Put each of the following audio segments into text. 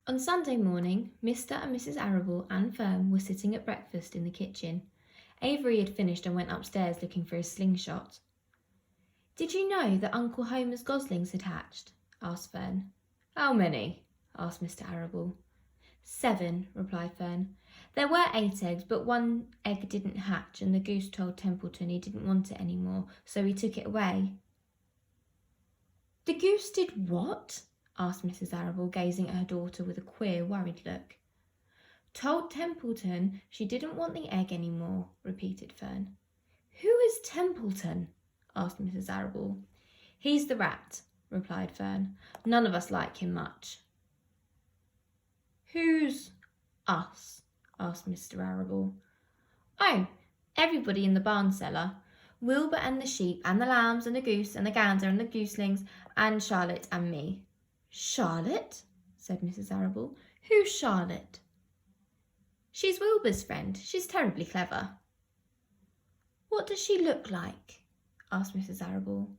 On Sunday morning, Mr. and Mrs. Arable and Fern were sitting at breakfast in the kitchen. Avery had finished and went upstairs looking for his slingshot. "Did you know that Uncle Homer's goslings had hatched?" asked Fern. "How many?" asked Mr. Arable. "7," replied Fern. "There were 8 eggs, but one egg didn't hatch, and the goose told Templeton he didn't want it any more, so he took it away." "The goose did what?" asked Mrs. Arable, gazing at her daughter with a queer, worried look. "Told Templeton she didn't want the egg any more," repeated Fern. "Who is Templeton?" asked Mrs. Arable. "He's the rat," replied Fern. "None of us like him much." "Who's us?" asked Mr. Arable. "Oh, everybody in the barn cellar. Wilbur and the sheep and the lambs and the goose and the gander and the gooselings and Charlotte and me." "Charlotte?" said Mrs. Arable. "Who's Charlotte?" "She's Wilbur's friend. She's terribly clever." "What does she look like?" asked Mrs. Arable.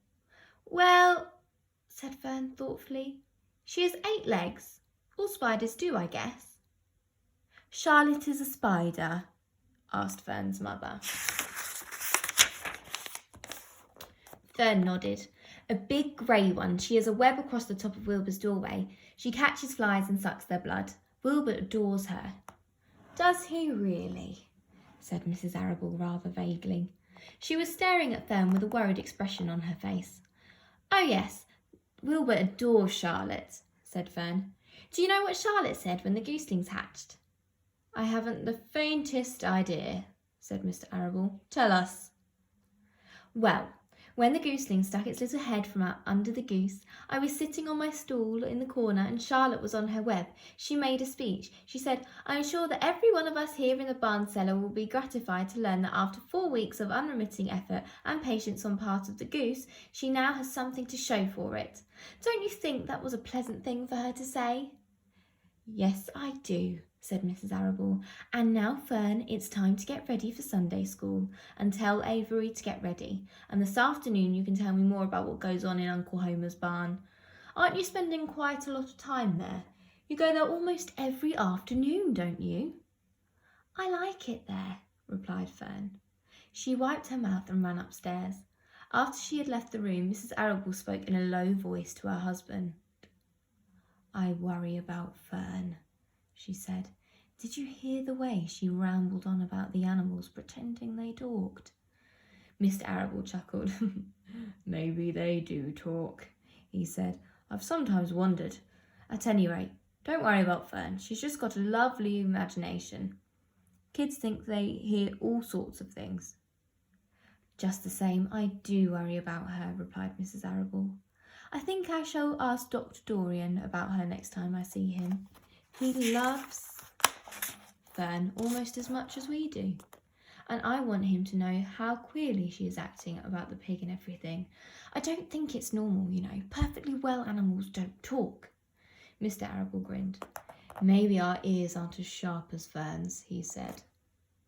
"Well," said Fern thoughtfully, "she has 8 legs. All spiders do, I guess." "Charlotte is a spider?" asked Fern's mother. Fern nodded. "A big grey one. She has a web across the top of Wilbur's doorway. She catches flies and sucks their blood. Wilbur adores her." "Does he really?" said Mrs. Arable rather vaguely. She was staring at Fern with a worried expression on her face. "Oh yes, Wilbur adores Charlotte," said Fern. "Do you know what Charlotte said when the gooselings hatched?" "I haven't the faintest idea," said Mr. Arable. "Tell us." "Well, when the gooseling stuck its little head from out under the goose, I was sitting on my stool in the corner and Charlotte was on her web. She made a speech. She said, 'I am sure that every one of us here in the barn cellar will be gratified to learn that after 4 weeks of unremitting effort and patience on part of the goose, she now has something to show for it.' Don't you think that was a pleasant thing for her to say?" "Yes, I do," said Mrs. Arable. "And now, Fern, it's time to get ready for Sunday school, and tell Avery to get ready. And this afternoon you can tell me more about what goes on in Uncle Homer's barn. Aren't you spending quite a lot of time there? You go there almost every afternoon, don't you?" "I like it there," replied Fern. She wiped her mouth and ran upstairs. After she had left the room, Mrs. Arable spoke in a low voice to her husband. "I worry about Fern," she said. "Did you hear the way she rambled on about the animals, pretending they talked?" Mr. Arable chuckled. "Maybe they do talk," he said. "I've sometimes wondered. At any rate, don't worry about Fern. She's just got a lovely imagination. Kids think they hear all sorts of things." "Just the same, I do worry about her," replied Mrs. Arable. "I think I shall ask Dr. Dorian about her next time I see him. He loves Fern almost as much as we do, and I want him to know how queerly she is acting about the pig and everything. I don't think it's normal, you know. Perfectly well animals don't talk." Mr. Arable grinned. "Maybe our ears aren't as sharp as Fern's," he said.